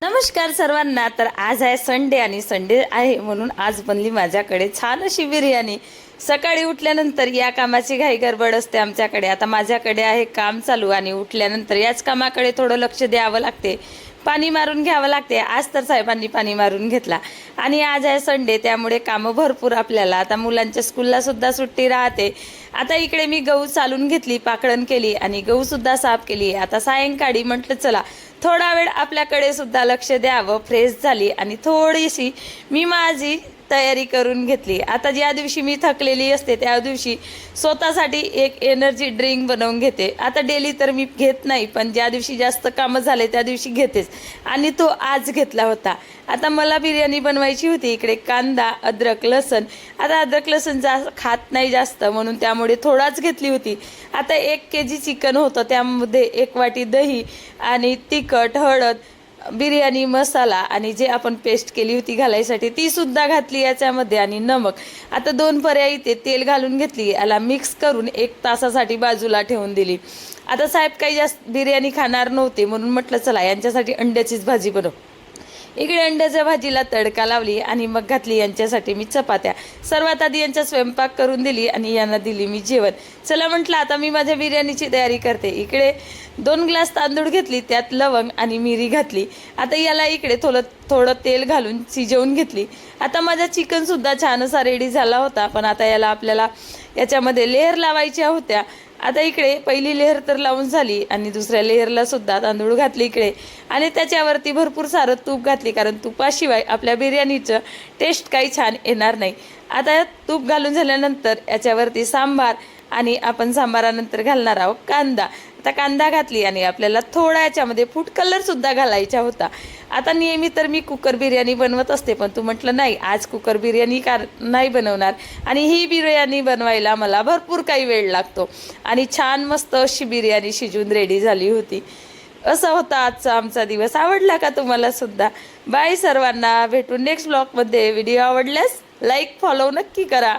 नमस्कार सर्वांना। तर आज आहे संडे आणि संडे आहे म्हणून आज बनली माझ्याकडे छान अशी बिर्याणी। सकाळी उठल्यानंतर या कामाची घाई गडबड असते आमच्याकडे। आता माझ्याकडे आहे काम चालू आणि उठल्यानंतर याच कामाकडे थोडं लक्ष द्यावं लागते, पाणी मारून घ्यावं लागते। आज तर साहेबांनी पाणी मारून घेतला आणि आज आहे संडे, त्यामुळे कामं भरपूर आपल्याला। आता मुलांच्या स्कूलला सुद्धा सुट्टी राहते। आता इकडे मी गहू चालून घेतली, पाकडण केली आणि गहू सुद्धा साफ केली। आता सायंकाळी म्हटलं चला थोडा वेळ आपल्याकडे सुद्धा लक्ष द्यावं। फ्रेश झाली आणि थोडीशी मी माझी तयारी करून घेतली। आता ज्या दिवशी मी थकलेली असते त्या दिवशी स्वतःसाठी एक एनर्जी ड्रिंक बनवून घेते। आता डेली तर मी घेत नाही, पण ज्या दिवशी जास्त कामं झाले त्या दिवशी घेतेच आणि तो आज घेतला होता। आता मला बिर्याणी बनवायची होती। इकडे कांदा, अद्रक, लसण। आता अद्रक लसण खात नाही जास्त म्हणून त्यामुळे थोडाच घेतली होती। आता 1 केजी चिकन होतं, त्यामध्ये 1 वाटी दही आणि तिखट, हळद, बिर्याणी मसाला आणि जे आपण पेस्ट केली होती घालायसाठी ती सुद्धा घातली याच्यामध्ये आणि नमक। आता 2 पर्याय इथे तेल घालून घेतली, याला मिक्स करून 1 तासासाठी बाजूला ठेवून दिली। आता साहेब काही जास्त बिर्याणी खाणार नव्हते म्हणून म्हटलं चला यांच्यासाठी अंड्याचीच भाजी बनव। इकडे अंड्याच्या भाजीला तडका लावली आणि मग घातली यांच्यासाठी मी चपात्या। सर्वात आधी यांचा स्वयंपाक करून दिली आणि यांना दिली मी जेवण। चला म्हटलं आता मी माझ्या बिर्याणीची तयारी करते। इकडे 2 ग्लास तांदूळ घेतली, त्यात लवंग आणि मिरी घातली। आता याला इकडे थोडं तेल घालून शिजवून घेतली। आता माझा चिकन सुद्धा छान असा रेडी झाला होता, पण आता याला आपल्याला याच्यामध्ये लेअर लावायच्या होत्या। आता इकडे पहिली लेअर तर लावून झाली आणि दुसऱ्या लेअरला सुद्धा तांदूळ घातले इकडे आणि त्याच्यावरती भरपूर सारं तूप घातली, कारण तुपाशिवाय आपल्या बिर्याणीचं टेस्ट काही छान येणार नाही। आता तूप घालून झाल्यानंतर याच्यावरती सांबार आणि आपण सांबारानंतर घालणार आहोत कांदा। आता कांदा घातली आणि आपल्याला थोडा याच्यामध्ये फूड कलर सुद्धा घालायचा होता। आता नेहमी तर मी कुकर बिर्याणी बनवत असते, पण तू म्हटलं नाही आज कुकर बिर्याणी नाही बनवणार आणि ही बिर्याणी बनवायला मला भरपूर काही वेळ लागतो आणि छान मस्त अशी बिर्याणी शिजून रेडी झाली होती। असा होता आजचा आमचा दिवस। आवडला का तुम्हाला सुद्धा? बाय सर्वांना, भेटू नेक्स्ट ब्लॉगमध्ये। व्हिडिओ आवडल्यास लाईक फॉलो नक्की करा।